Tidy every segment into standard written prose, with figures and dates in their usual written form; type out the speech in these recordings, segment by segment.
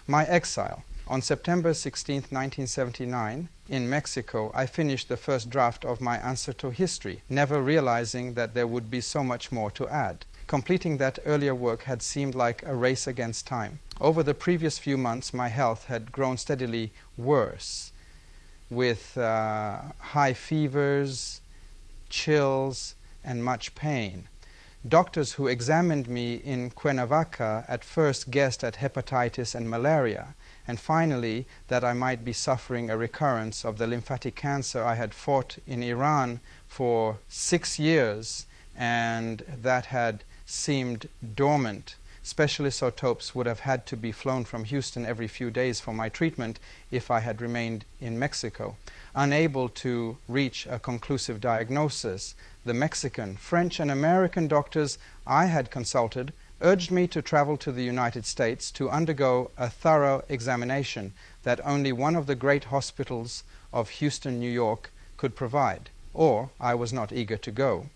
My exile. On September 16, 1979, in Mexico, I finished the first draft of my answer to history, never realizing that there would be so much more to add. Completing that earlier work had seemed like a race against time. Over the previous few months, my health had grown steadily worse, with high fevers, chills, and much pain. Doctors who examined me in Cuernavaca at first guessed at hepatitis and malaria, and finally that I might be suffering a recurrence of the lymphatic cancer I had fought in Iran for 6 years and that had seemed dormant. Specialist isotopes would have had to be flown from Houston every few days for my treatment if I had remained in Mexico. Unable to reach a conclusive diagnosis, the Mexican, French, and American doctors I had consulted urged me to travel to the United States to undergo a thorough examination that only one of the great hospitals of Houston, New York could provide, or I was not eager to go.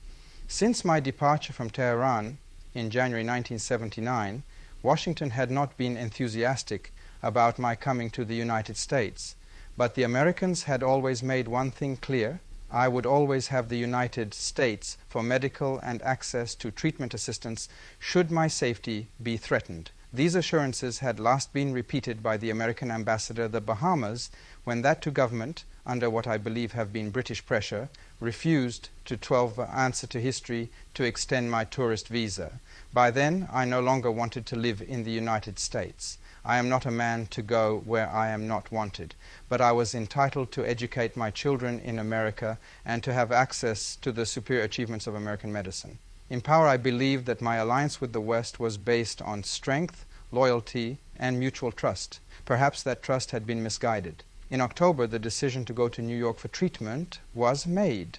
Since my departure from Tehran in January 1979, Washington had not been enthusiastic about my coming to the United States, but the Americans had always made one thing clear: I would always have the United States for medical and access to treatment assistance should my safety be threatened. These assurances had last been repeated by the American ambassador to the Bahamas when that to government, under what I believe have been British pressure, refused to 12 Answer to History to extend my tourist visa. By then, I no longer wanted to live in the United States. I am not a man to go where I am not wanted, but I was entitled to educate my children in America and to have access to the superior achievements of American medicine. In power, I believed that my alliance with the West was based on strength, loyalty, and mutual trust. Perhaps that trust had been misguided. In October, the decision to go to New York for treatment was made.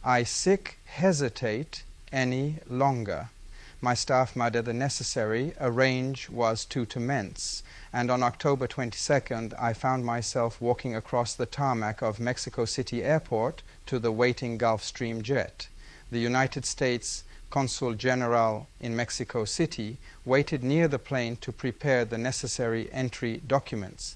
I hesitate any longer. My staff made the necessary. Arrange was to commence, and on October 22nd, I found myself walking across the tarmac of Mexico City Airport to the waiting Gulfstream jet. The United States Consul General in Mexico City waited near the plane to prepare the necessary entry documents.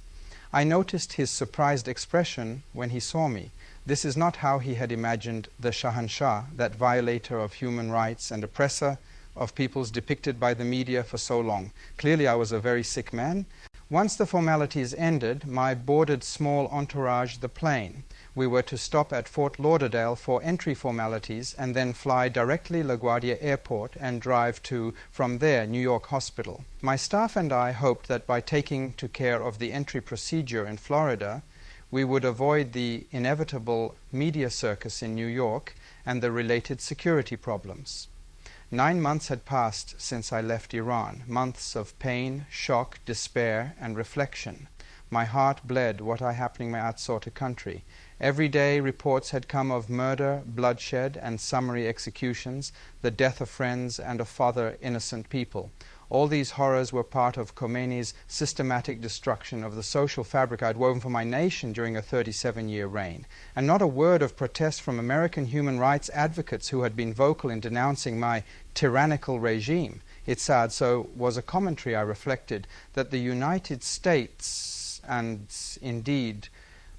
I noticed his surprised expression when he saw me. This is not how he had imagined the Shahanshah, that violator of human rights and oppressor of peoples depicted by the media for so long. Clearly, I was a very sick man. Once the formalities ended, my boarded small entourage the plane. We were to stop at Fort Lauderdale for entry formalities and then fly directly LaGuardia Airport and drive to, from there, New York Hospital. My staff and I hoped that by taking to care of the entry procedure in Florida, we would avoid the inevitable media circus in New York and the related security problems. 9 months had passed since I left Iran, months of pain, shock, despair, and reflection. My heart bled what are happening in my Atzorte country. Every day reports had come of murder, bloodshed, and summary executions, the death of friends and of other innocent people. All these horrors were part of Khomeini's systematic destruction of the social fabric I'd woven for my nation during a 37-year reign. And not a word of protest from American human rights advocates who had been vocal in denouncing my tyrannical regime. It's sad, so was a commentary, I reflected, that the United States, and indeed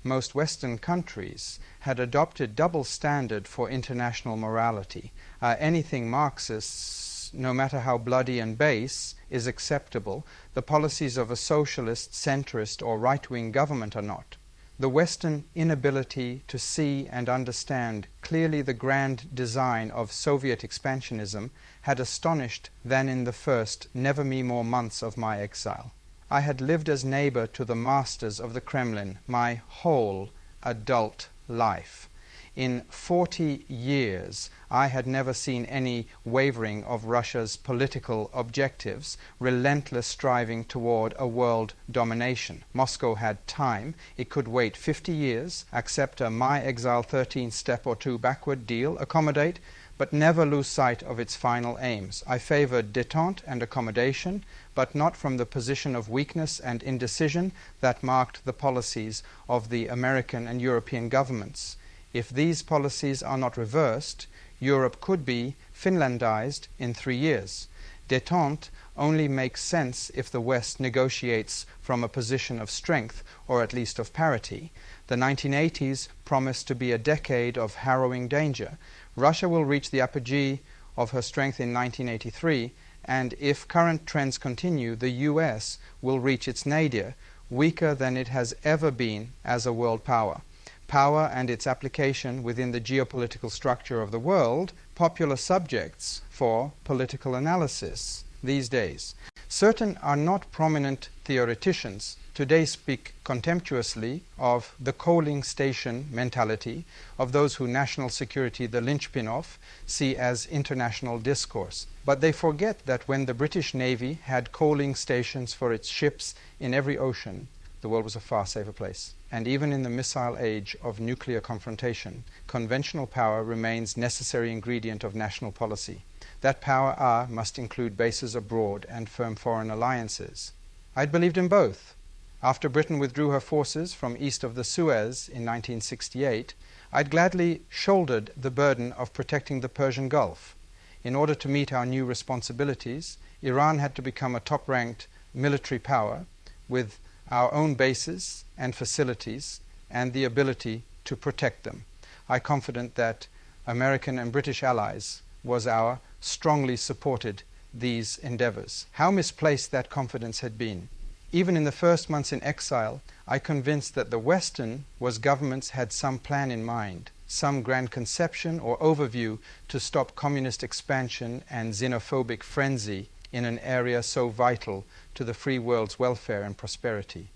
most Western countries, had adopted double standard for international morality. Anything Marxist, no matter how bloody and base, is acceptable. The policies of a socialist, centrist, or right-wing government are not. The Western inability to see and understand clearly the grand design of Soviet expansionism had astonished than in the first never-me-more months of my exile. I had lived as neighbor to the masters of the Kremlin my whole adult life. In 40 years, I had never seen any wavering of Russia's political objectives, relentless striving toward a world domination. Moscow had time. It could wait 50 years, accept a my exile 13 step or two backward deal, accommodate, but never lose sight of its final aims. I favored détente and accommodation, but not from the position of weakness and indecision that marked the policies of the American and European governments. If these policies are not reversed, Europe could be Finlandized in 3 years. Détente only makes sense if the West negotiates from a position of strength, or at least of parity. The 1980s promised to be a decade of harrowing danger. Russia will reach the apogee of her strength in 1983, and if current trends continue, the US will reach its nadir, weaker than it has ever been as a world power. Power and its application within the geopolitical structure of the world, popular subjects for political analysis these days. Certain are not prominent theoreticians today speak contemptuously of the coaling station mentality of those who national security, the linchpin of, see as international discourse. But they forget that when the British Navy had coaling stations for its ships in every ocean, the world was a far safer place. And even in the missile age of nuclear confrontation, conventional power remains necessary ingredient of national policy. That power must include bases abroad and firm foreign alliances. I'd believed in both. After Britain withdrew her forces from east of the Suez in 1968, I'd gladly shouldered the burden of protecting the Persian Gulf. In order to meet our new responsibilities, Iran had to become a top-ranked military power with our own bases and facilities and the ability to protect them. I'm confident that American and British allies was our strongly supported these endeavors. How misplaced that confidence had been. Even in the first months in exile, I convinced that the Western governments had some plan in mind, some grand conception or overview to stop communist expansion and xenophobic frenzy in an area so vital to the free world's welfare and prosperity.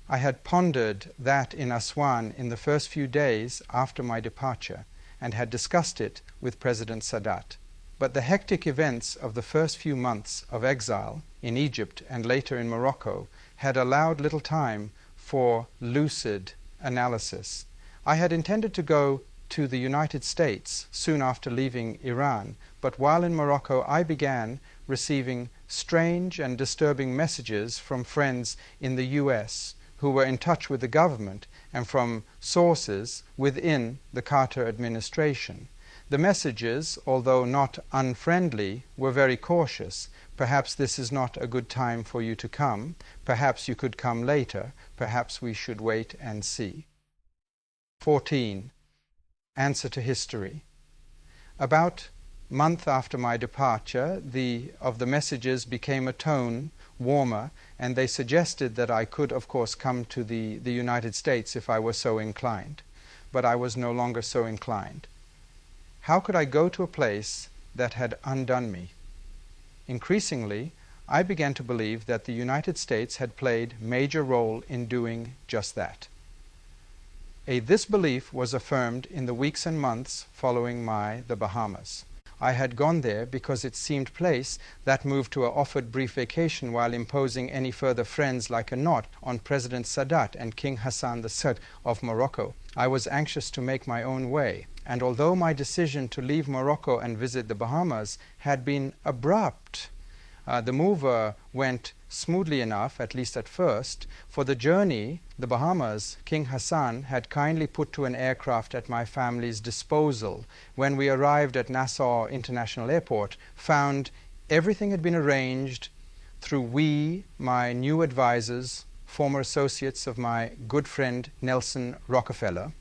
I had pondered that in Aswan in the first few days after my departure and had discussed it with President Sadat. But the hectic events of the first few months of exile in Egypt and later in Morocco had allowed little time for lucid analysis. I had intended to go to the United States soon after leaving Iran, but while in Morocco I began receiving strange and disturbing messages from friends in the US who were in touch with the government and from sources within the Carter administration. The messages, although not unfriendly, were very cautious. Perhaps this is not a good time for you to come. Perhaps you could come later. Perhaps we should wait and see. 14. Answer to history. About a month after my departure, the messages became a tone warmer, and they suggested that I could, of course, come to the United States if I were so inclined. But I was no longer so inclined. How could I go to a place that had undone me? Increasingly, I began to believe that the United States had played a major role in doing just that. This belief was affirmed in the weeks and months following the Bahamas. I had gone there because it seemed place that moved to an offered brief vacation while imposing any further friends like a knot on President Sadat and King Hassan II of Morocco. I was anxious to make my own way. And although my decision to leave Morocco and visit the Bahamas had been abrupt, the move went smoothly enough, at least at first. For the journey, the Bahamas, King Hassan had kindly put to an aircraft at my family's disposal. When we arrived at Nassau International Airport, found everything had been arranged through my new advisors, former associates of my good friend Nelson Rockefeller.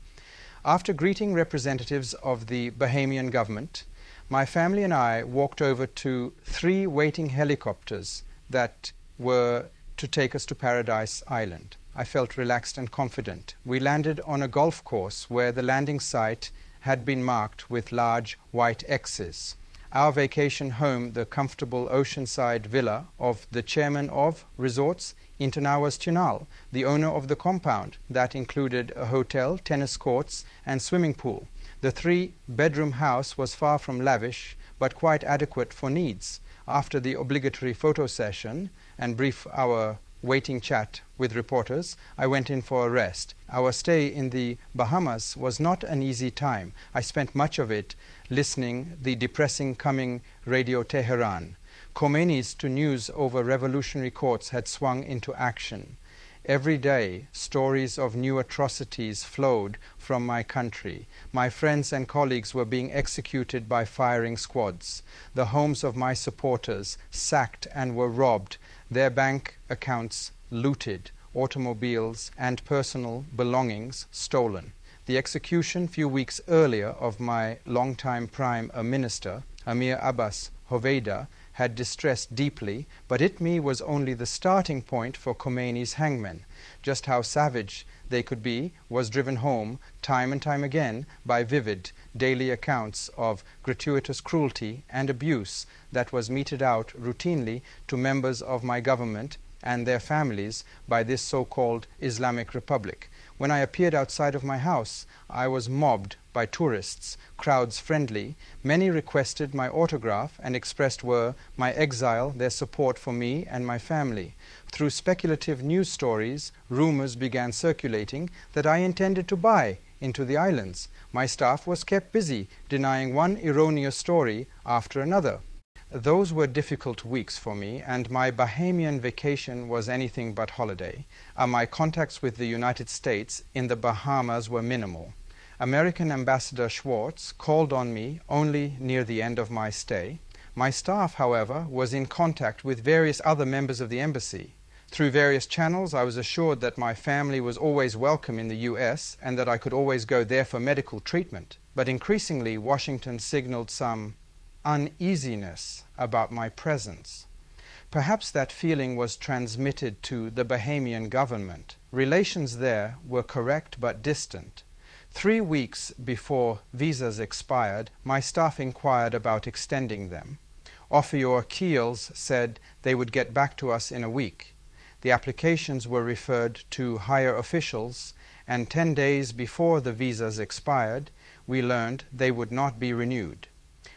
After greeting representatives of the Bahamian government, my family and I walked over to 3 waiting helicopters that were to take us to Paradise Island. I felt relaxed and confident. We landed on a golf course where the landing site had been marked with large white X's. Our vacation home, the comfortable oceanside villa of the chairman of Resorts Internawas Tunal, the owner of the compound that included a hotel, tennis courts, and swimming pool. The 3-bedroom house was far from lavish, but quite adequate for needs. After the obligatory photo session and brief hour waiting chat with reporters, I went in for a rest. Our stay in the Bahamas was not an easy time. I spent much of it listening the depressing coming Radio Tehran. Khomeini's to news over revolutionary courts had swung into action. Every day, stories of new atrocities flowed from my country. My friends and colleagues were being executed by firing squads. The homes of my supporters sacked and were robbed, their bank accounts looted, automobiles and personal belongings stolen. The execution few weeks earlier of my longtime Prime Minister, Amir Abbas Hoveyda, had distressed deeply, but it was only the starting point for Khomeini's hangmen. Just how savage they could be was driven home time and time again by vivid daily accounts of gratuitous cruelty and abuse that was meted out routinely to members of my government and their families by this so-called Islamic Republic. When I appeared outside of my house, I was mobbed by tourists, crowds friendly. Many requested my autograph and expressed my exile, their support for me and my family. Through speculative news stories, rumors began circulating that I intended to buy into the islands. My staff was kept busy denying one erroneous story after another. Those were difficult weeks for me, and my Bahamian vacation was anything but holiday. My contacts with the United States in the Bahamas were minimal. American Ambassador Schwartz called on me only near the end of my stay. My staff, however, was in contact with various other members of the embassy. Through various channels, I was assured that my family was always welcome in the US and that I could always go there for medical treatment. But increasingly, Washington signaled some uneasiness about my presence. Perhaps that feeling was transmitted to the Bahamian government. Relations there were correct but distant. 3 weeks before visas expired, my staff inquired about extending them. Ophir Keels said they would get back to us in a week. The applications were referred to higher officials, and 10 days before the visas expired, we learned they would not be renewed.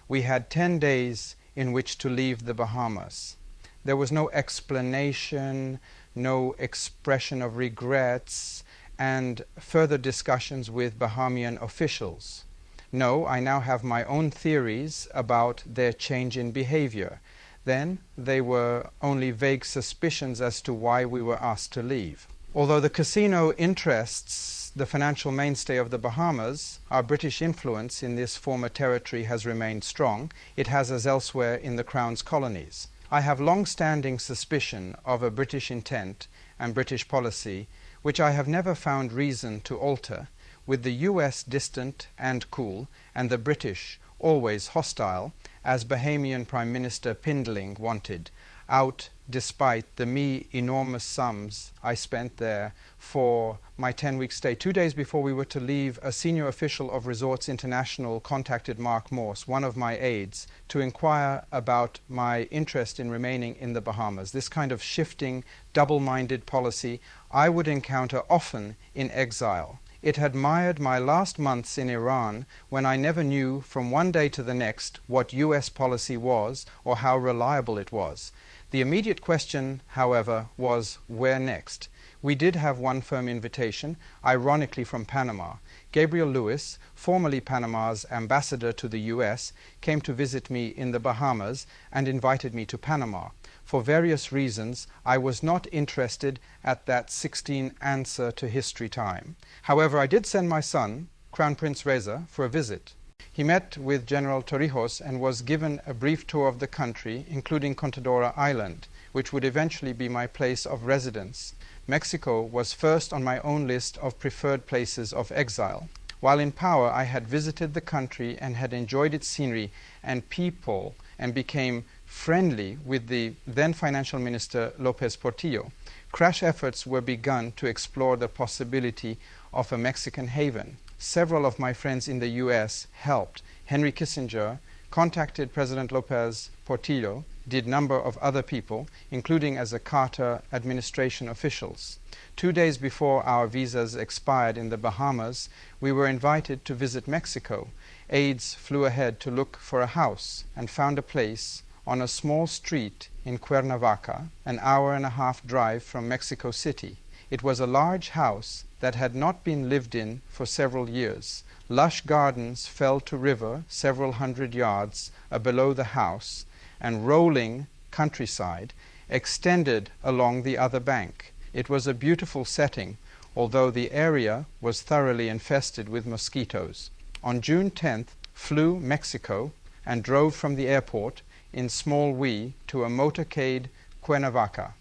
We had 10 days in which to leave the Bahamas. There was no explanation, no expression of regrets, and further discussions with Bahamian officials. No, I now have my own theories about their change in behavior. Then they were only vague suspicions as to why we were asked to leave. Although the casino interests the financial mainstay of the Bahamas, our British influence in this former territory has remained strong. It has as elsewhere in the Crown's colonies. I have long-standing suspicion of a British intent and British policy which I have never found reason to alter, with the US distant and cool, and the British always hostile, as Bahamian Prime Minister Pindling wanted, out despite the enormous sums I spent there for my 10-week stay. 2 days before we were to leave, a senior official of Resorts International contacted Mark Morse, one of my aides, to inquire about my interest in remaining in the Bahamas. This kind of shifting, double-minded policy I would encounter often in exile. It had mired my last months in Iran, when I never knew from one day to the next what US policy was or how reliable it was. The immediate question, however, was where next? We did have one firm invitation, ironically from Panama. Gabriel Lewis, formerly Panama's ambassador to the US, came to visit me in the Bahamas and invited me to Panama. For various reasons, I was not interested at that 16 answer to history time. However, I did send my son, Crown Prince Reza, for a visit. He met with General Torrijos and was given a brief tour of the country, including Contadora Island, which would eventually be my place of residence. Mexico was first on my own list of preferred places of exile. While in power, I had visited the country and had enjoyed its scenery and people and became friendly with the then Financial Minister López Portillo. Crash efforts were begun to explore the possibility of a Mexican haven. Several of my friends in the US helped. Henry Kissinger contacted President López Portillo, did number of other people, including as a Carter administration officials. 2 days before our visas expired in the Bahamas, we were invited to visit Mexico. Aides flew ahead to look for a house and found a place on a small street in Cuernavaca, an hour-and-a-half drive from Mexico City. It was a large house that had not been lived in for several years. Lush gardens fell to river several hundred yards below the house, and rolling countryside extended along the other bank. It was a beautiful setting, although the area was thoroughly infested with mosquitoes. On June 10th, flew Mexico and drove from the airport in small wee to a motorcade Cuernavaca.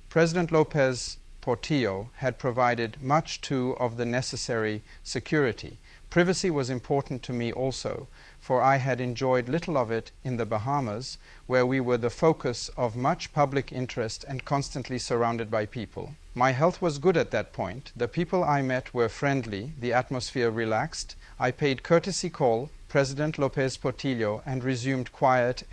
President Lopez Portillo had provided much too of the necessary security. Privacy was important to me also, for I had enjoyed little of it in the Bahamas, where we were the focus of much public interest and constantly surrounded by people. My health was good at that point. The people I met were friendly, the atmosphere relaxed. I paid courtesy call President Lopez Portillo and resumed quiet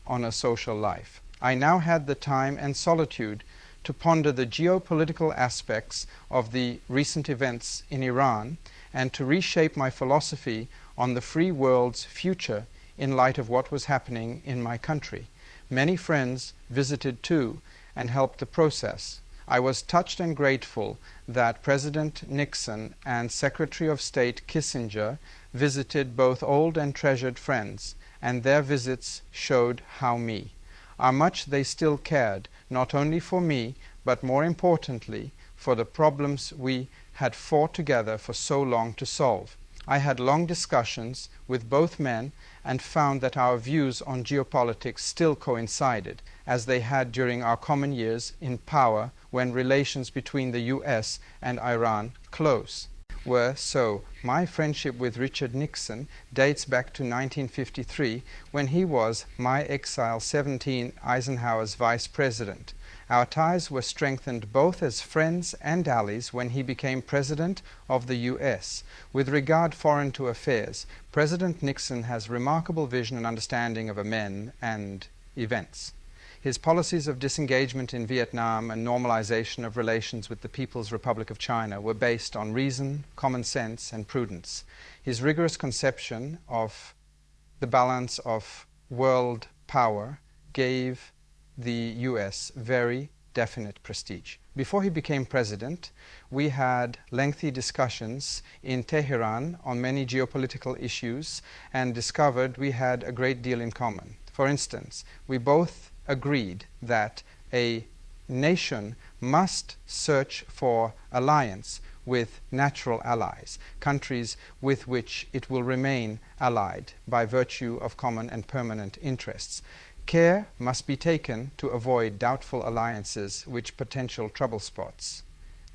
on a social life. I now had the time and solitude to ponder the geopolitical aspects of the recent events in Iran and to reshape my philosophy on the free world's future in light of what was happening in my country. Many friends visited too and helped the process. I was touched and grateful that President Nixon and Secretary of State Kissinger visited both old and treasured friends, and their visits showed how much they still cared, not only for me, but more importantly, for the problems we had fought together for so long to solve. I had long discussions with both men and found that our views on geopolitics still coincided, as they had during our common years in power when relations between the US and Iran were. So my friendship with Richard Nixon dates back to 1953, when he was my exile 17 Eisenhower's vice president. Our ties were strengthened both as friends and allies when he became president of the US. With regard foreign to affairs, President Nixon has remarkable vision and understanding of men and events. His policies of disengagement in Vietnam and normalization of relations with the People's Republic of China were based on reason, common sense, and prudence. His rigorous conception of the balance of world power gave the US very definite prestige. Before he became president, we had lengthy discussions in Tehran on many geopolitical issues and discovered we had a great deal in common. For instance, we both agreed that a nation must search for alliance with natural allies, countries with which it will remain allied by virtue of common and permanent interests. Care must be taken to avoid doubtful alliances which potential trouble spots.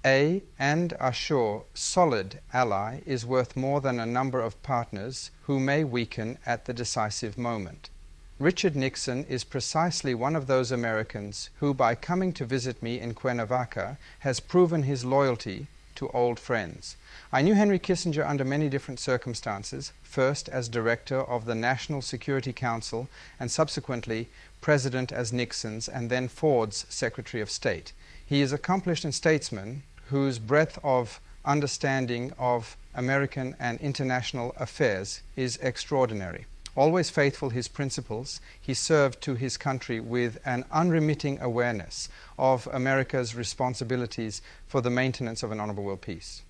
And a sure, solid ally is worth more than a number of partners who may weaken at the decisive moment. Richard Nixon is precisely one of those Americans who, by coming to visit me in Cuernavaca, has proven his loyalty to old friends. I knew Henry Kissinger under many different circumstances, first as director of the National Security Council and subsequently president as Nixon's and then Ford's Secretary of State. He is accomplished and statesman whose breadth of understanding of American and international affairs is extraordinary. Always faithful his principles, he served to his country with an unremitting awareness of America's responsibilities for the maintenance of an honorable world peace.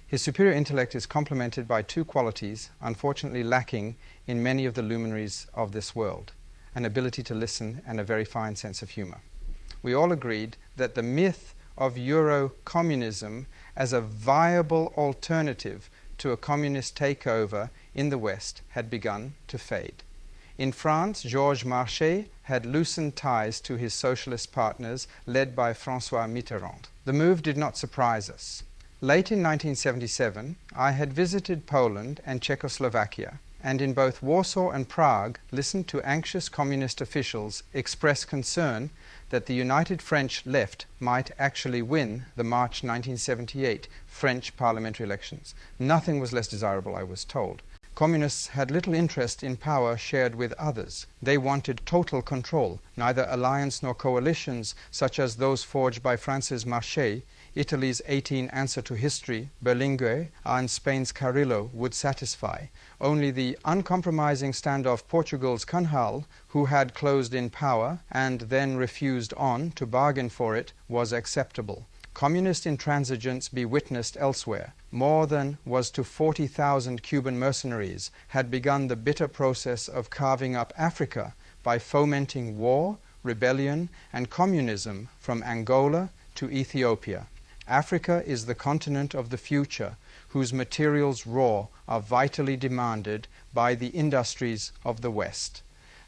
His superior intellect is complemented by two qualities unfortunately lacking in many of the luminaries of this world: an ability to listen and a very fine sense of humor. We all agreed that the myth of Euro-communism as a viable alternative to a communist takeover in the West had begun to fade. In France, Georges Marchais had loosened ties to his socialist partners, led by François Mitterrand. The move did not surprise us. Late in 1977, I had visited Poland and Czechoslovakia, and in both Warsaw and Prague listened to anxious communist officials express concern that the United French Left might actually win the March 1978 French parliamentary elections. Nothing was less desirable, I was told. Communists had little interest in power shared with others. They wanted total control. Neither alliance nor coalitions such as those forged by France's Marchais, Italy's 18 Answer to History, Berlinguer, and Spain's Carrillo would satisfy. Only the uncompromising stand of Portugal's Cunhal, who had closed in power and then refused to bargain for it, was acceptable. Communist intransigence be witnessed elsewhere. More than was to 40,000 Cuban mercenaries had begun the bitter process of carving up Africa by fomenting war, rebellion, and communism from Angola to Ethiopia. Africa is the continent of the future, whose materials raw are vitally demanded by the industries of the West.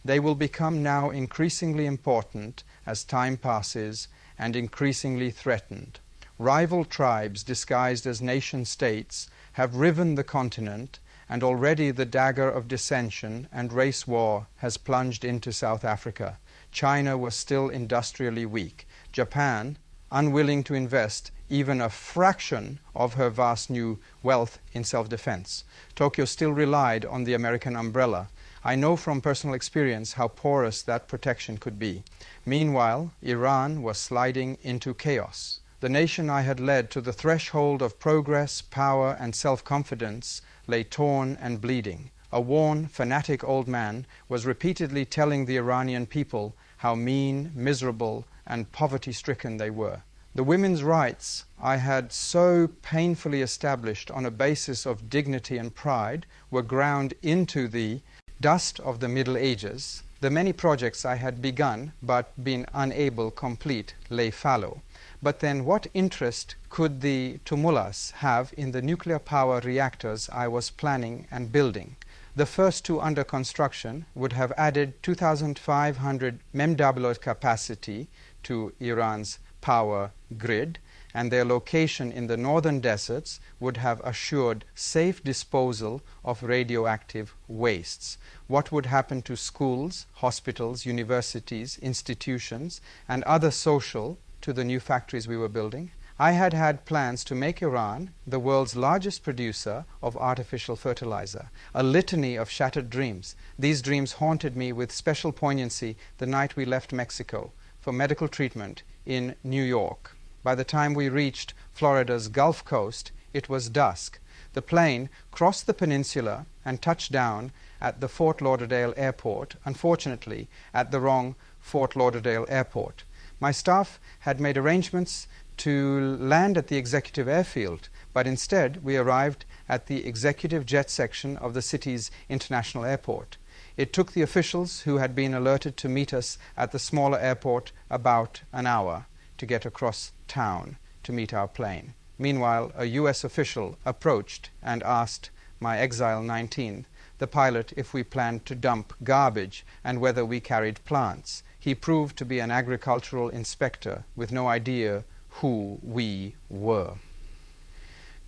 They will become now increasingly important as time passes and increasingly threatened. Rival tribes disguised as nation-states have riven the continent, and already the dagger of dissension and race war has plunged into South Africa. China was still industrially weak. Japan, unwilling to invest even a fraction of her vast new wealth in self-defense. Tokyo still relied on the American umbrella. I know from personal experience how porous that protection could be. Meanwhile, Iran was sliding into chaos. The nation I had led to the threshold of progress, power, and self-confidence lay torn and bleeding. A worn, fanatic old man was repeatedly telling the Iranian people how mean, miserable, and poverty-stricken they were. The women's rights I had so painfully established on a basis of dignity and pride were ground into the dust of the Middle Ages. The many projects I had begun but been unable complete lay fallow. But then what interest could the tumulus have in the nuclear power reactors I was planning and building? The first two under construction would have added 2,500 MW capacity to Iran's power grid, and their location in the northern deserts would have assured safe disposal of radioactive wastes. What would happen to schools, hospitals, universities, institutions, and other social to the new factories we were building? I had had plans to make Iran the world's largest producer of artificial fertilizer, a litany of shattered dreams. These dreams haunted me with special poignancy the night we left Mexico for medical treatment in New York. By the time we reached Florida's Gulf Coast, it was dusk. The plane crossed the peninsula and touched down at the Fort Lauderdale airport, unfortunately at the wrong Fort Lauderdale airport. My staff had made arrangements to land at the executive airfield, but instead we arrived at the executive jet section of the city's international airport. It took the officials who had been alerted to meet us at the smaller airport about an hour to get across town to meet our plane. Meanwhile, a U.S. official approached and asked my Exile 19, the pilot, if we planned to dump garbage and whether we carried plants. He proved to be an agricultural inspector with no idea who we were.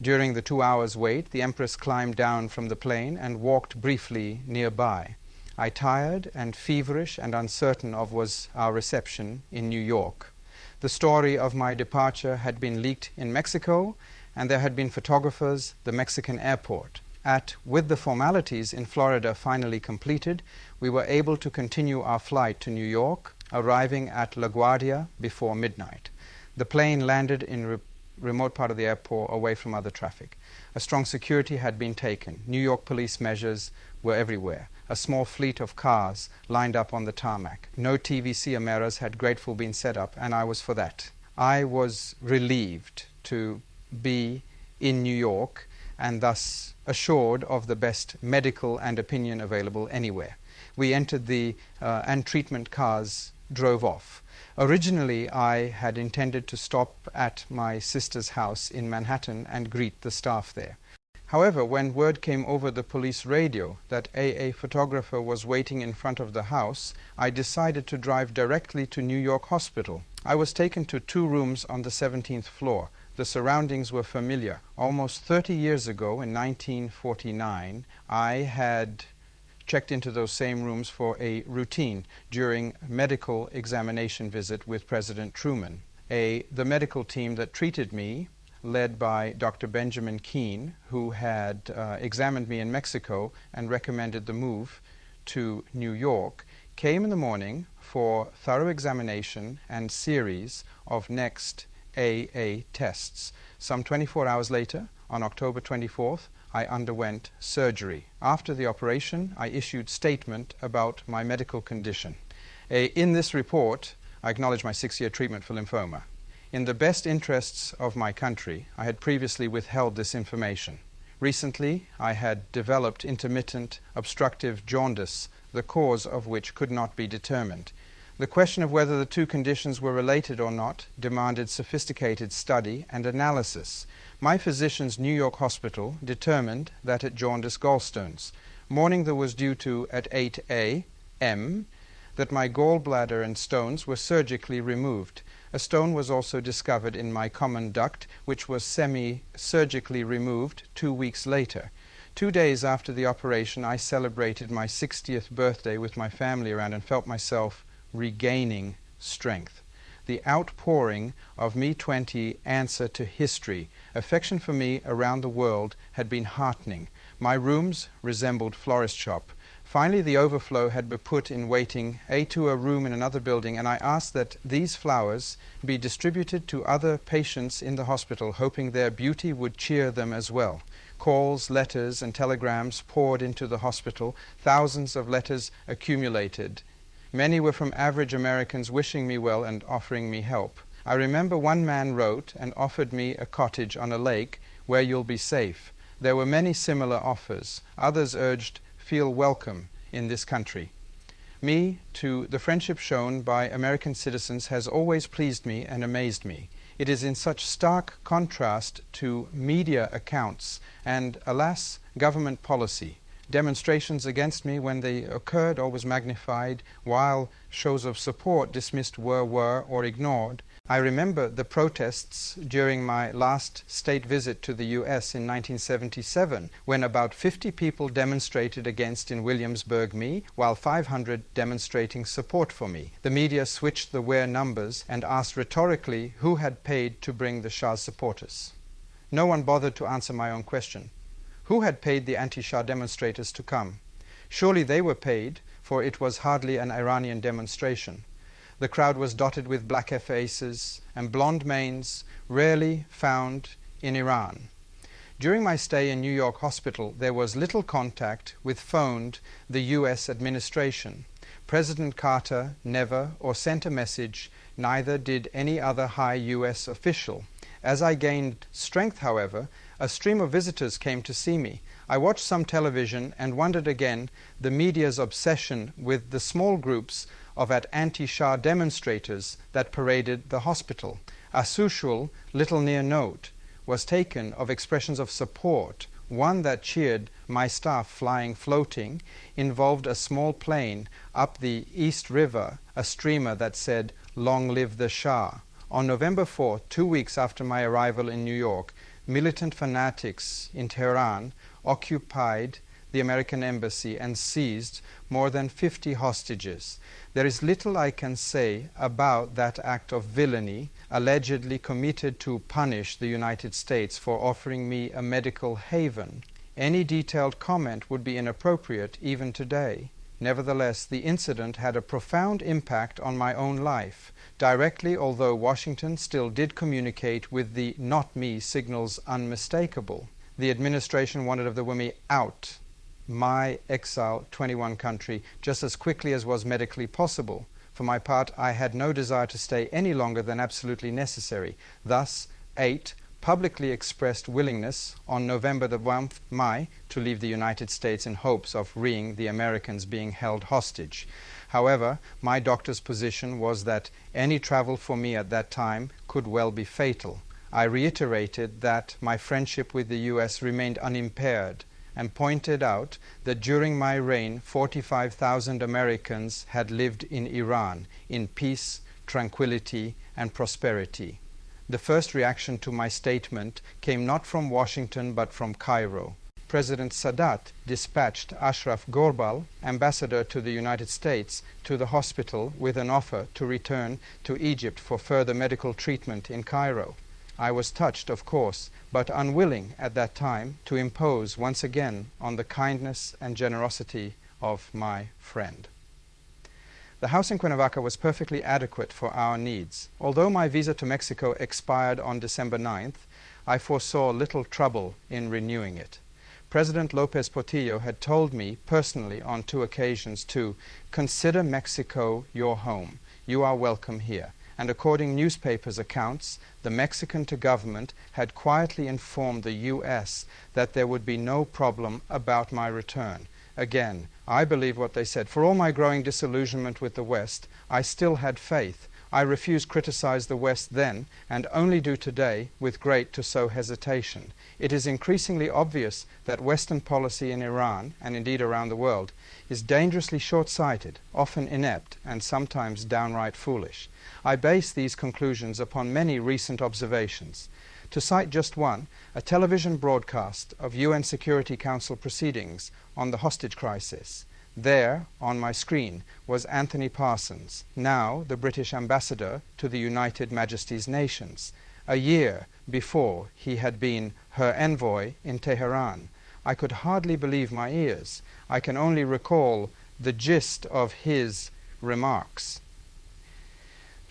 During the 2 hours' wait, the Empress climbed down from the plane and walked briefly nearby. I, tired and feverish and uncertain of was our reception in New York. The story of my departure had been leaked in Mexico, and there had been photographers the Mexican airport. With the formalities in Florida finally completed, we were able to continue our flight to New York, arriving at LaGuardia before midnight. The plane landed in a remote part of the airport away from other traffic. A strong security had been taken. New York police measures were everywhere. A small fleet of cars lined up on the tarmac. No TVC cameras had gratefully been set up, and I was for that. I was relieved to be in New York and thus assured of the best medical and opinion available anywhere. We entered and treatment cars drove off. Originally, I had intended to stop at my sister's house in Manhattan and greet the staff there. However, when word came over the police radio that a photographer was waiting in front of the house, I decided to drive directly to New York Hospital. I was taken to 2 rooms on the 17th floor. The surroundings were familiar. Almost 30 years ago, in 1949, I had checked into those same rooms for a routine during a medical examination visit with President Truman. The medical team that treated me, led by Dr. Benjamin Keene, who had examined me in Mexico and recommended the move to New York, came in the morning for thorough examination and series of next AA tests. Some 24 hours later, on October 24th, I underwent surgery. After the operation, I issued statement about my medical condition. In this report, I acknowledge my 6-year treatment for lymphoma. In the best interests of my country, I had previously withheld this information. Recently, I had developed intermittent obstructive jaundice, the cause of which could not be determined. The question of whether the two conditions were related or not demanded sophisticated study and analysis. My physician's New York hospital determined that at jaundice gallstones, morning that was due to at 8 a.m., that my gallbladder and stones were surgically removed. A stone was also discovered in my common duct, which was semi-surgically removed 2 weeks later. 2 days after the operation, I celebrated my 60th birthday with my family around and felt myself regaining strength. The outpouring of Me 20 answer to history, affection for me around the world, had been heartening. My rooms resembled florist shop. Finally, the overflow had been put in waiting to a room in another building, and I asked that these flowers be distributed to other patients in the hospital, hoping their beauty would cheer them as well. Calls, letters, and telegrams poured into the hospital. Thousands of letters accumulated. Many were from average Americans wishing me well and offering me help. I remember one man wrote and offered me a cottage on a lake where you'll be safe. There were many similar offers. Others urged, feel welcome in this country. Me, too, the friendship shown by American citizens has always pleased me and amazed me. It is in such stark contrast to media accounts and, alas, government policy. Demonstrations against me, when they occurred, always magnified, while shows of support dismissed were or ignored. I remember the protests during my last state visit to the U.S. in 1977, when about 50 people demonstrated against in Williamsburg me, while 500 demonstrating support for me. The media switched the where numbers and asked rhetorically who had paid to bring the Shah's supporters. No one bothered to answer my own question. Who had paid the anti-Shah demonstrators to come? Surely they were paid, for it was hardly an Iranian demonstration. The crowd was dotted with black faces and blonde manes, rarely found in Iran. During my stay in New York hospital, there was little contact with the U.S. administration. President Carter never or sent a message, neither did any other high U.S. official. As I gained strength, however, a stream of visitors came to see me. I watched some television and wondered again the media's obsession with the small groups of anti-Shah demonstrators that paraded the hospital. A social little near note was taken of expressions of support. One that cheered my staff floating involved a small plane up the East River, a streamer that said, "Long live the Shah." On November 4th, 2 weeks after my arrival in New York, militant fanatics in Tehran occupied the American embassy and seized more than 50 hostages. There is little I can say about that act of villainy allegedly committed to punish the United States for offering me a medical haven. Any detailed comment would be inappropriate even today. Nevertheless, the incident had a profound impact on my own life. Directly, although Washington still did communicate with the "not me" signals unmistakable. The administration wanted of the women out, my exile 21 country, just as quickly as was medically possible. For my part, I had no desire to stay any longer than absolutely necessary. Thus, 8 publicly expressed willingness on November the 1st, to leave the United States in hopes of freeing the Americans being held hostage. However, my doctor's position was that any travel for me at that time could well be fatal. I reiterated that my friendship with the U.S. remained unimpaired and pointed out that during my reign 45,000 Americans had lived in Iran in peace, tranquility, and prosperity. The first reaction to my statement came not from Washington but from Cairo. President Sadat dispatched Ashraf Gorbal, ambassador to the United States, to the hospital with an offer to return to Egypt for further medical treatment in Cairo. I was touched, of course, but unwilling at that time to impose once again on the kindness and generosity of my friend. The house in Cuernavaca was perfectly adequate for our needs. Although my visa to Mexico expired on December 9th, I foresaw little trouble in renewing it. President Lopez Portillo had told me personally on 2 occasions to consider Mexico your home. You are welcome here. And according to newspapers' accounts, the Mexican government had quietly informed the U.S. that there would be no problem about my return. Again, I believe what they said. For all my growing disillusionment with the West, I still had faith. I refused to criticize the West then, and only do today with great to sow hesitation. It is increasingly obvious that Western policy in Iran, and indeed around the world, is dangerously short-sighted, often inept, and sometimes downright foolish. I base these conclusions upon many recent observations. To cite just one, a television broadcast of UN Security Council proceedings on the hostage crisis. There, on my screen, was Anthony Parsons, now the British ambassador to the United Majesty's Nations. A year before, he had been her envoy in Tehran. I could hardly believe my ears. I can only recall the gist of his remarks.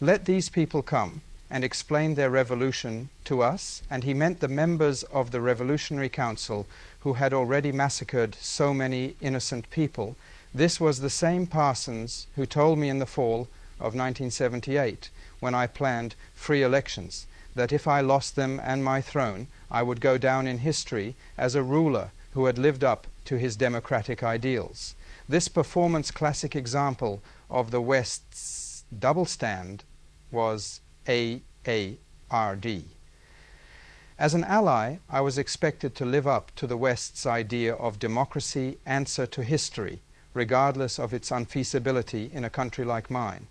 Let these people come and explain their revolution to us, and he meant the members of the Revolutionary Council who had already massacred so many innocent people. This was the same Parsons who told me in the fall of 1978, when I planned free elections, that if I lost them and my throne, I would go down in history as a ruler who had lived up to his democratic ideals. This performance classic example of the West's double stand was AARD. As an ally, I was expected to live up to the West's idea of democracy, answer to history, regardless of its unfeasibility in a country like mine.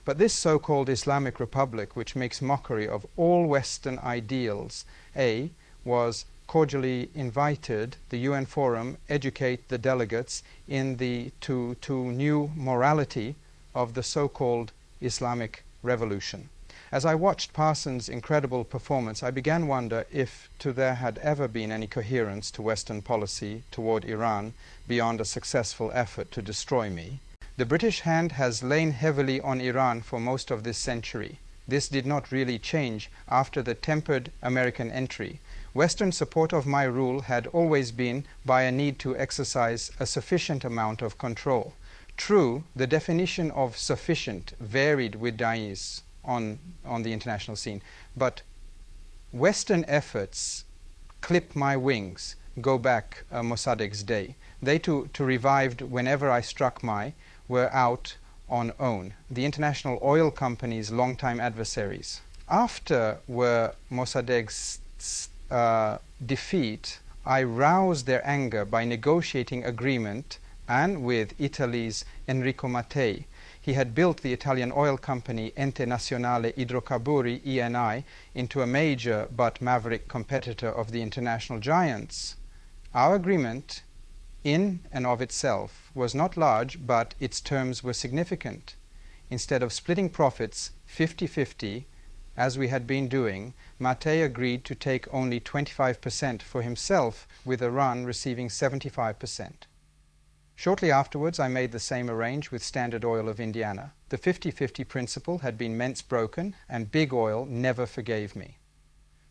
But this so-called Islamic Republic, which makes mockery of all Western ideals, was cordially invited the UN Forum educate the delegates in the to new morality of the so-called Islamic Revolution. As I watched Parsons' incredible performance, I began to wonder if there had ever been any coherence to Western policy toward Iran beyond a successful effort to destroy me. The British hand has lain heavily on Iran for most of this century. This did not really change after the tempered American entry. Western support of my rule had always been by a need to exercise a sufficient amount of control. True, the definition of sufficient varied with dais on the international scene, but Western efforts clip my wings, go back Mossadegh's day. They too revived whenever I struck were out on own, the international oil companies' longtime adversaries. After Mossadegh's defeat, I roused their anger by negotiating agreement and with Italy's Enrico Mattei. He had built the Italian oil company Ente Nazionale Idrocarburi, ENI, into a major but maverick competitor of the international giants. Our agreement, in and of itself, was not large, but its terms were significant. Instead of splitting profits 50-50, as we had been doing, Mattei agreed to take only 25% for himself, with Iran receiving 75%. Shortly afterwards, I made the same arrange with Standard Oil of Indiana. The 50-50 principle had been mence broken, and Big Oil never forgave me.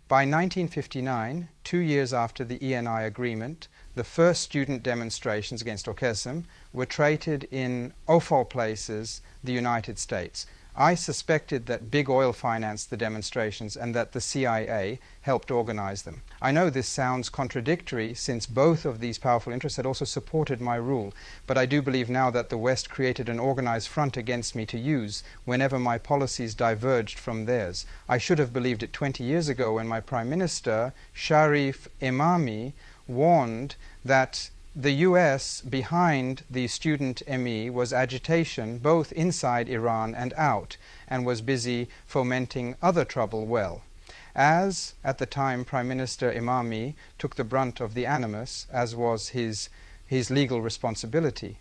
By 1959, 2 years after the ENI agreement, the first student demonstrations against Okesem were traded in, of all places, the United States. I suspected that Big Oil financed the demonstrations and that the CIA helped organize them. I know this sounds contradictory, since both of these powerful interests had also supported my rule, but I do believe now that the West created an organized front against me to use whenever my policies diverged from theirs. I should have believed it 20 years ago when my Prime Minister, Sharif Emami, warned that the US behind the student ME was agitation both inside Iran and out, and was busy fomenting other trouble as at the time Prime Minister Emami took the brunt of the animus, as was his legal responsibility.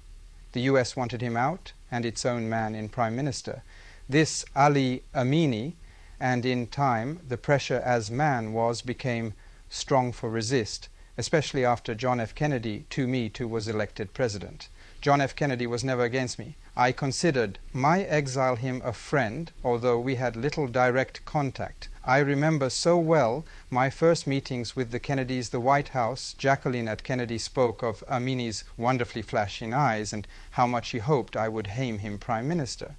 The US wanted him out and its own man in Prime Minister. This Ali Amini, and in time the pressure as man became strong for resist, especially after John F. Kennedy, to me too, was elected president. John F. Kennedy was never against me. I considered my exile him a friend, although we had little direct contact. I remember so well my first meetings with the Kennedys, the White House. Jacqueline at Kennedy spoke of Amini's wonderfully flashing eyes and how much she hoped I would name him prime minister.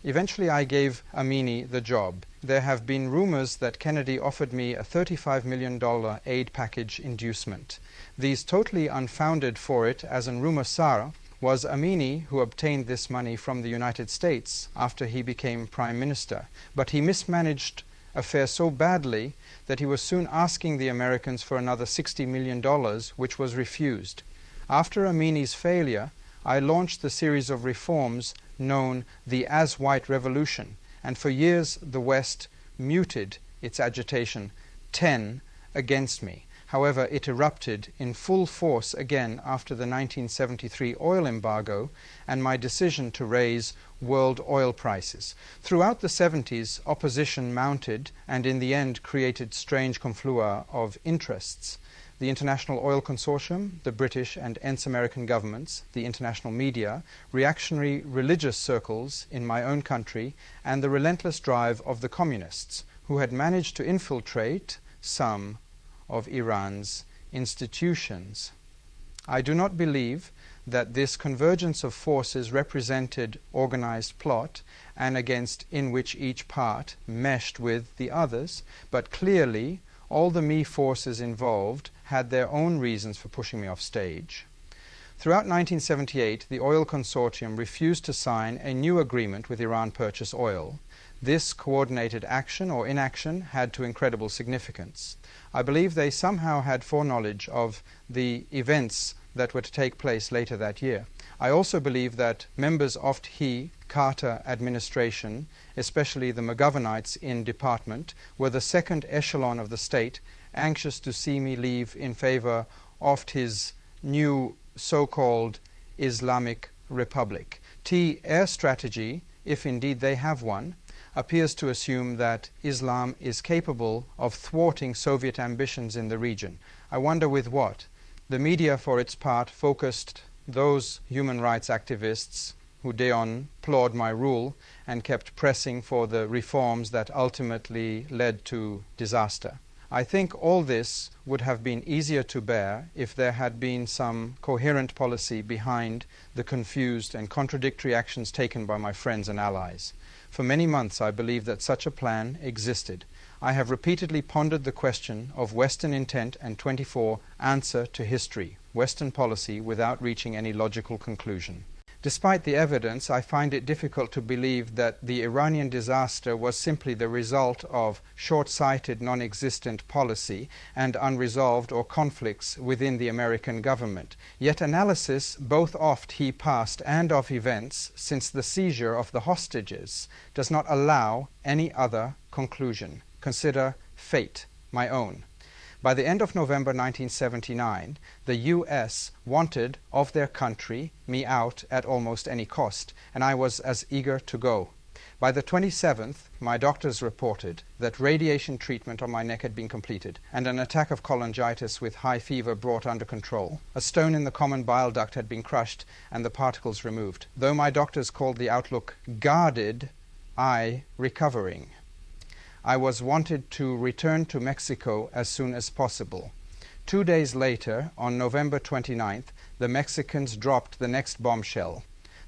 Eventually I gave Amini the job. There have been rumors that Kennedy offered me a $35 million aid package inducement. These totally unfounded, for it, as an rumor sara, was Amini who obtained this money from the United States after he became Prime Minister. But he mismanaged affairs so badly that he was soon asking the Americans for another $60 million, which was refused. After Amini's failure, I launched the series of reforms known the As-White Revolution, and for years the West muted its agitation, 10 against me. However, it erupted in full force again after the 1973 oil embargo and my decision to raise world oil prices. Throughout the 70s, opposition mounted and in the end created strange confluence of interests. The International Oil Consortium, the British and Ence American governments, the international media, reactionary religious circles in my own country, and the relentless drive of the communists, who had managed to infiltrate some of Iran's institutions. I do not believe that this convergence of forces represented organized plot and against in which each part meshed with the others, but clearly all the me forces involved had their own reasons for pushing me off stage. Throughout 1978, the oil consortium refused to sign a new agreement with Iran Purchase Oil. This coordinated action or inaction had to incredible significance. I believe they somehow had foreknowledge of the events that were to take place later that year. I also believe that members of the Carter administration, especially the McGovernites in department, were the second echelon of the state, anxious to see me leave in favor of his new so-called Islamic Republic. Air strategy, if indeed they have one, appears to assume that Islam is capable of thwarting Soviet ambitions in the region. I wonder with what? The media, for its part, focused those human rights activists who day on plawed my rule and kept pressing for the reforms that ultimately led to disaster. I think all this would have been easier to bear if there had been some coherent policy behind the confused and contradictory actions taken by my friends and allies. For many months I believed that such a plan existed. I have repeatedly pondered the question of Western intent and 24 answer to history, Western policy, without reaching any logical conclusion. Despite the evidence, I find it difficult to believe that the Iranian disaster was simply the result of short-sighted, non-existent policy and unresolved or conflicts within the American government. Yet analysis both of the past and of events since the seizure of the hostages does not allow any other conclusion. Consider fate, my own. By the end of November 1979, the U.S. wanted of their country me out at almost any cost, and I was as eager to go. By the 27th, my doctors reported that radiation treatment on my neck had been completed, and an attack of cholangitis with high fever brought under control. A stone in the common bile duct had been crushed, and the particles removed. Though my doctors called the outlook guarded, I recovering. I was wanted to return to Mexico as soon as possible. 2 days later, on November 29th, the Mexicans dropped the next bombshell.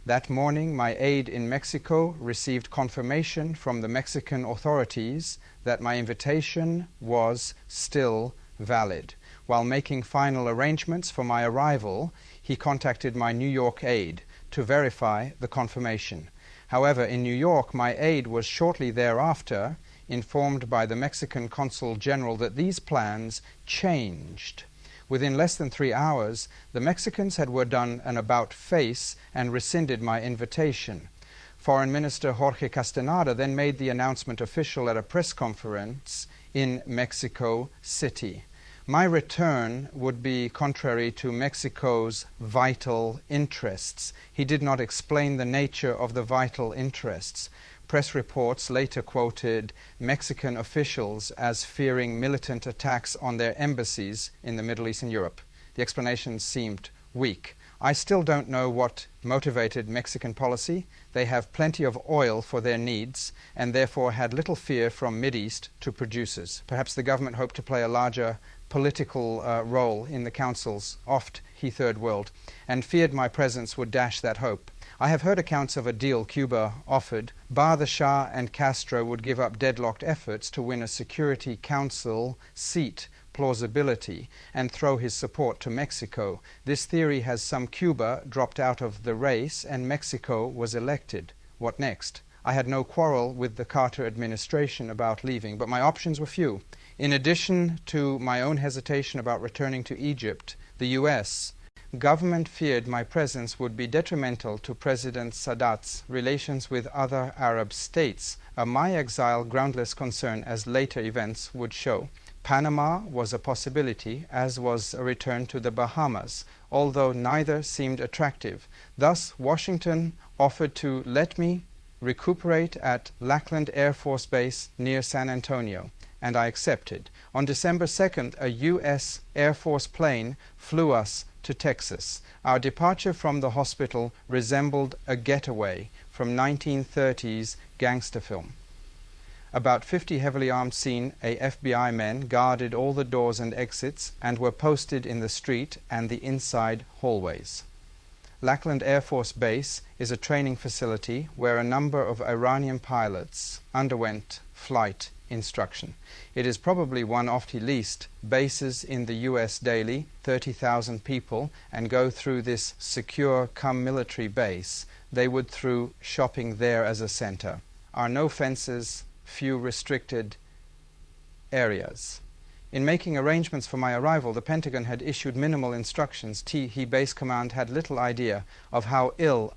That morning, my aide in Mexico received confirmation from the Mexican authorities that my invitation was still valid. While making final arrangements for my arrival, he contacted my New York aide to verify the confirmation. However, in New York, my aide was shortly thereafter informed by the Mexican Consul General that these plans changed. Within less than 3 hours, the Mexicans were done an about-face and rescinded my invitation. Foreign Minister Jorge Castaneda then made the announcement official at a press conference in Mexico City. My return would be contrary to Mexico's vital interests. He did not explain the nature of the vital interests. Press reports later quoted Mexican officials as fearing militant attacks on their embassies in the Middle East and Europe. The explanations seemed weak. I still don't know what motivated Mexican policy. They have plenty of oil for their needs and therefore had little fear from Mideast to producers. Perhaps the government hoped to play a larger political role in the councils of the Third World and feared my presence would dash that hope. I have heard accounts of a deal Cuba offered, bar the Shah and Castro would give up deadlocked efforts to win a Security Council seat plausibility and throw his support to Mexico. This theory has some Cuba dropped out of the race and Mexico was elected. What next? I had no quarrel with the Carter administration about leaving, but my options were few. In addition to my own hesitation about returning to Egypt, the U.S. government feared my presence would be detrimental to President Sadat's relations with other Arab states, a my exile groundless concern as later events would show. Panama was a possibility, as was a return to the Bahamas, although neither seemed attractive. Thus, Washington offered to let me recuperate at Lackland Air Force Base near San Antonio, and I accepted. On December 2nd, a U.S. Air Force plane flew us to Texas. Our departure from the hospital resembled a getaway from 1930s gangster film. About 50 heavily armed CIA FBI men guarded all the doors and exits and were posted in the street and the inside hallways. Lackland Air Force Base is a training facility where a number of Iranian pilots underwent flight instruction. It is probably one of the least bases in the U.S. daily, 30,000 people, and go through this secure military base. They would through shopping there as a center. Are no fences, few restricted areas. In making arrangements for my arrival, the Pentagon had issued minimal instructions. TE Base Command had little idea of how ill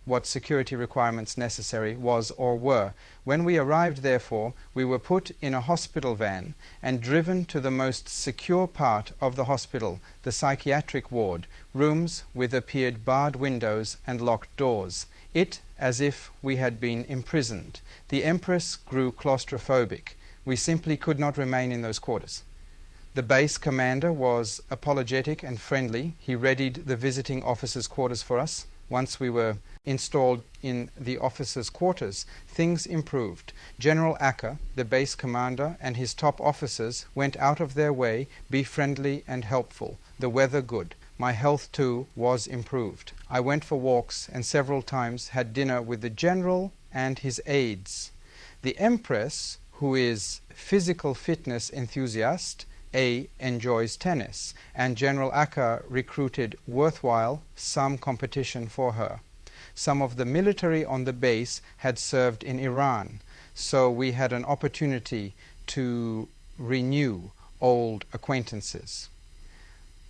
what security requirements necessary was or were. When we arrived, therefore, we were put in a hospital van and driven to the most secure part of the hospital, the psychiatric ward, rooms with appeared barred windows and locked doors. It as if we had been imprisoned. The Empress grew claustrophobic. We simply could not remain in those quarters. The base commander was apologetic and friendly. He readied the visiting officers' quarters for us. Once we were installed in the officers' quarters, things improved. General Acker, the base commander, and his top officers went out of their way, be friendly and helpful. The weather good. My health, too, was improved. I went for walks and several times had dinner with the general and his aides. The Empress, who is physical fitness enthusiast, enjoys tennis, and General Acker recruited worthwhile some competition for her. Some of the military on the base had served in Iran, so we had an opportunity to renew old acquaintances.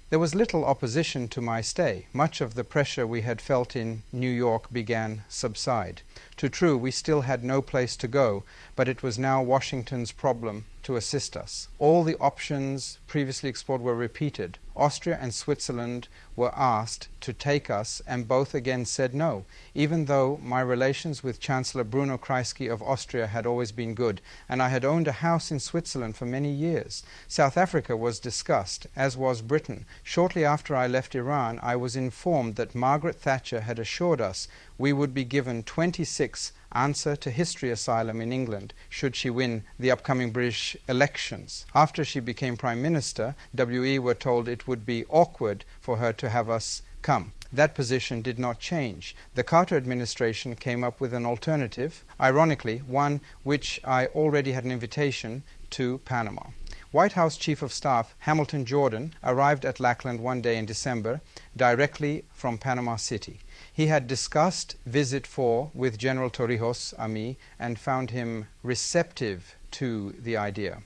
There was little opposition to my stay. Much of the pressure we had felt in New York began subside. True, we still had no place to go, but it was now Washington's problem to assist us. All the options previously explored were repeated. Austria and Switzerland were asked to take us, and both again said no, even though my relations with Chancellor Bruno Kreisky of Austria had always been good, and I had owned a house in Switzerland for many years. South Africa was discussed, as was Britain. Shortly after I left Iran, I was informed that Margaret Thatcher had assured us we would be given 26 answer to history asylum in England should she win the upcoming British elections. After she became Prime Minister, WE were told it would be awkward for her to have us come. That position did not change. The Carter administration came up with an alternative, ironically, one which I already had an invitation to Panama. White House Chief of Staff Hamilton Jordan arrived at Lackland one day in December, directly from Panama City. He had discussed visit 4 with General Torrijos, Ami, and found him receptive to the idea.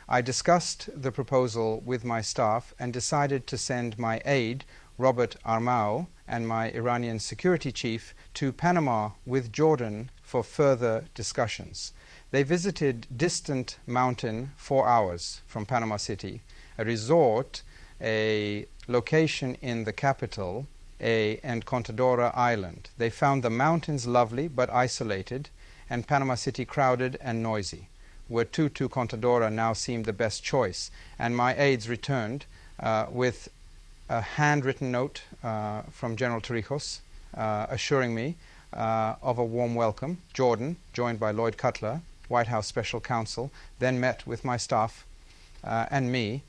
I discussed the proposal with my staff and decided to send my aide, Robert Armao, and my Iranian security chief to Panama with Jordan for further discussions. They visited distant mountain 4 hours from Panama City, a resort, a location in the capital, and Contadora Island. They found the mountains lovely but isolated, and Panama City crowded and noisy. Where to Contadora now seemed the best choice, and my aides returned with a handwritten note from General Torrijos assuring me of a warm welcome. Jordan, joined by Lloyd Cutler, White House Special Counsel, then met with my staff and me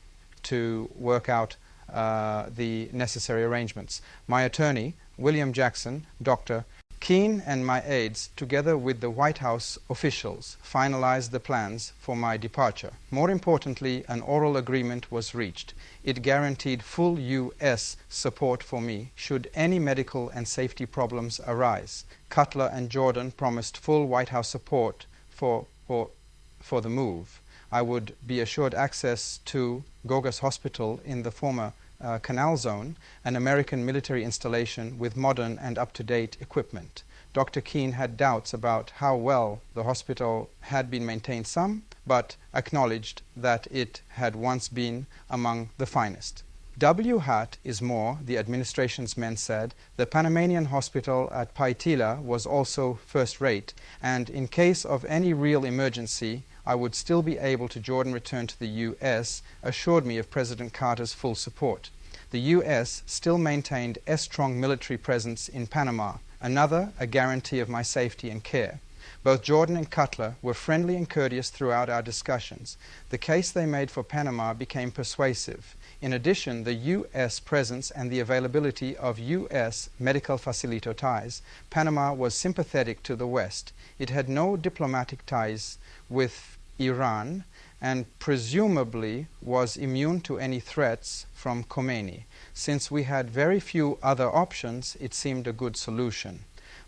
to work out the necessary arrangements. My attorney, William Jackson, doctor, Keane and my aides, together with the White House officials, finalized the plans for my departure. More importantly, an oral agreement was reached. It guaranteed full U.S. support for me should any medical and safety problems arise. Cutler and Jordan promised full White House support for the move. I would be assured access to Gogas Hospital in the former Canal Zone, an American military installation with modern and up-to-date equipment. Dr. Keane had doubts about how well the hospital had been maintained but acknowledged that it had once been among the finest. W. Hat is more, the administration's men said. The Panamanian hospital at Paitila was also first-rate, and in case of any real emergency, I would still be able to Jordan return to the U.S., assured me of President Carter's full support. The U.S. still maintained a strong military presence in Panama, another a guarantee of my safety and care. Both Jordan and Cutler were friendly and courteous throughout our discussions. The case they made for Panama became persuasive. In addition, the U.S. presence and the availability of U.S. medical facilito ties, Panama was sympathetic to the West. It had no diplomatic ties with Iran and presumably was immune to any threats from Khomeini. Since we had very few other options, it seemed a good solution.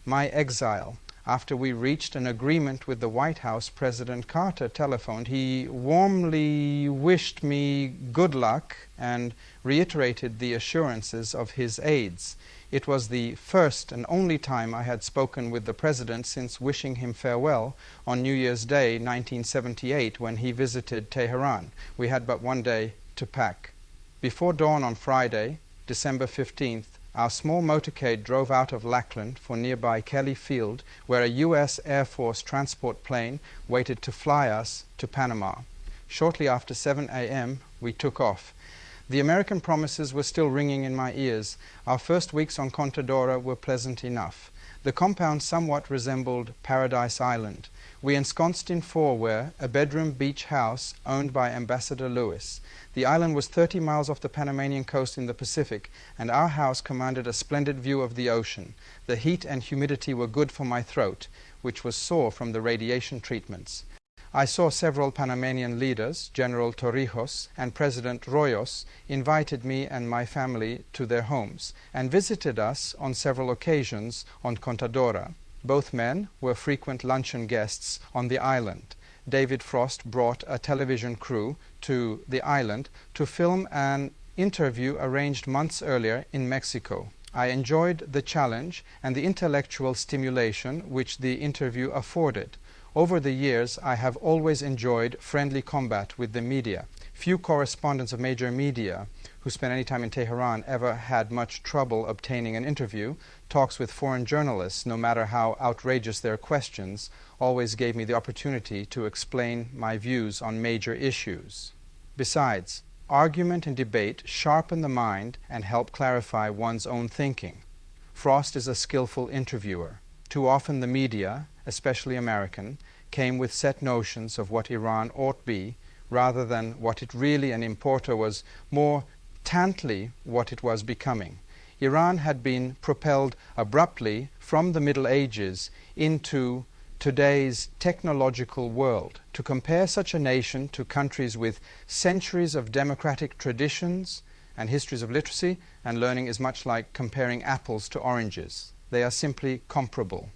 My exile. After we reached an agreement with the White House, President Carter telephoned. He warmly wished me good luck and reiterated the assurances of his aides. It was the first and only time I had spoken with the President since wishing him farewell on New Year's Day 1978 when he visited Tehran. We had but one day to pack. Before dawn on Friday, December 15th, our small motorcade drove out of Lackland for nearby Kelly Field, where a U.S. Air Force transport plane waited to fly us to Panama. Shortly after 7 a.m., we took off. The American promises were still ringing in my ears. Our first weeks on Contadora were pleasant enough. The compound somewhat resembled Paradise Island. We ensconced in Fourware, a bedroom beach house owned by Ambassador Lewis. The island was 30 miles off the Panamanian coast in the Pacific, and our house commanded a splendid view of the ocean. The heat and humidity were good for my throat, which was sore from the radiation treatments. I saw several Panamanian leaders. General Torrijos and President Royos invited me and my family to their homes and visited us on several occasions on Contadora. Both men were frequent luncheon guests on the island. David Frost brought a television crew to the island to film an interview arranged months earlier in Mexico. I enjoyed the challenge and the intellectual stimulation which the interview afforded. Over the years, I have always enjoyed friendly combat with the media. Few correspondents of major media who spent any time in Tehran ever had much trouble obtaining an interview. Talks with foreign journalists, no matter how outrageous their questions, always gave me the opportunity to explain my views on major issues. Besides, argument and debate sharpen the mind and help clarify one's own thinking. Frost is a skillful interviewer. Too often the media, especially American, came with set notions of what Iran ought be, rather than what it really and importer was more tantly what it was becoming. Iran had been propelled abruptly from the Middle Ages into today's technological world. To compare such a nation to countries with centuries of democratic traditions and histories of literacy and learning is much like comparing apples to oranges. They are simply comparable.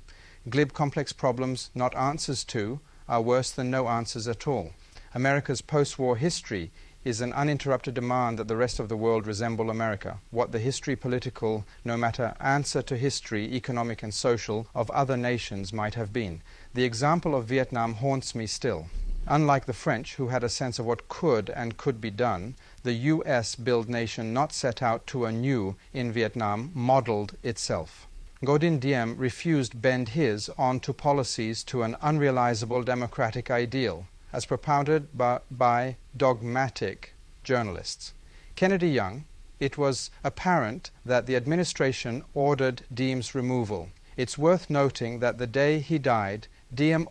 Glib, complex problems, not answers to, are worse than no answers at all. America's post-war history is an uninterrupted demand that the rest of the world resemble America. What the history, political, no matter answer to history, economic and social, of other nations might have been. The example of Vietnam haunts me still. Unlike the French, who had a sense of what could and could be done, the U.S.-built nation not set out to anew in Vietnam modeled itself. Godin Diem refused bend his onto policies to an unrealizable democratic ideal, as propounded by dogmatic journalists. Kennedy Young, it was apparent that the administration ordered Diem's removal. It's worth noting that the day he died, Diem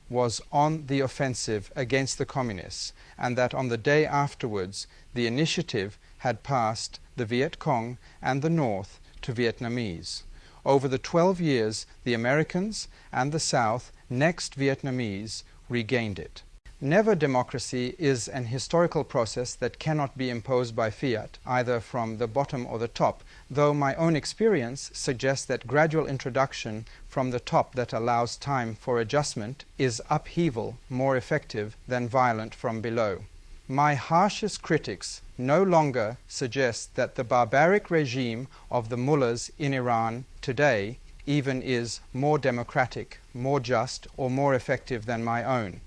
was on the offensive against the communists, and that on the day afterwards, the initiative had passed the Viet Cong and the North to Vietnamese. Over the 12 years, the Americans and the South, next Vietnamese, regained it. Never democracy is an historical process that cannot be imposed by fiat, either from the bottom or the top, though my own experience suggests that gradual introduction from the top that allows time for adjustment is upheaval more effective than violent from below. My harshest critics no longer suggest that the barbaric regime of the mullahs in Iran today even is more democratic, more just, or more effective than my own.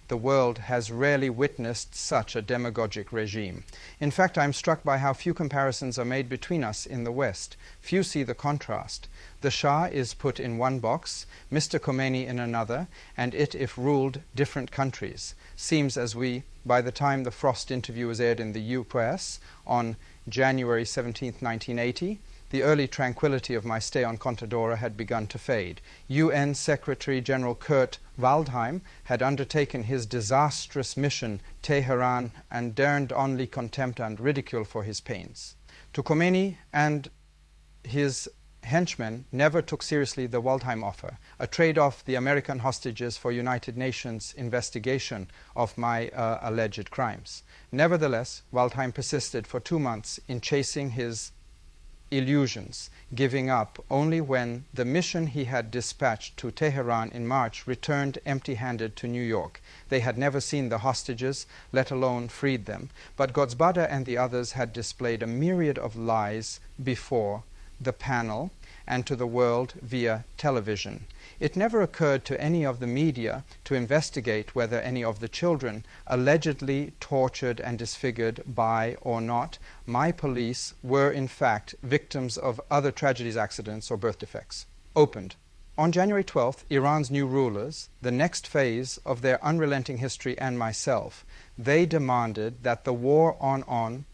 The world has rarely witnessed such a demagogic regime. In fact, I am struck by how few comparisons are made between us in the West. Few see the contrast. The Shah is put in one box, Mr. Khomeini in another, and it, if ruled, different countries. Seems as we, by the time the Frost interview was aired in the US on January 17, 1980, the early tranquility of my stay on Contadora had begun to fade. UN Secretary General Kurt Waldheim had undertaken his disastrous mission, Tehran, and earned only contempt and ridicule for his pains. To Khomeini and his henchmen never took seriously the Waldheim offer, a trade-off the American hostages for United Nations investigation of my alleged crimes. Nevertheless, Waldheim persisted for 2 months in chasing his illusions, giving up only when the mission he had dispatched to Tehran in March returned empty-handed to New York. They had never seen the hostages, let alone freed them, but Gozbada and the others had displayed a myriad of lies before the panel and to the world via television. It never occurred to any of the media to investigate whether any of the children allegedly tortured and disfigured by or not my police were in fact victims of other tragedies, accidents, or birth defects. Opened. On January 12th, Iran's new rulers, the next phase of their unrelenting history, and myself, they demanded that the war on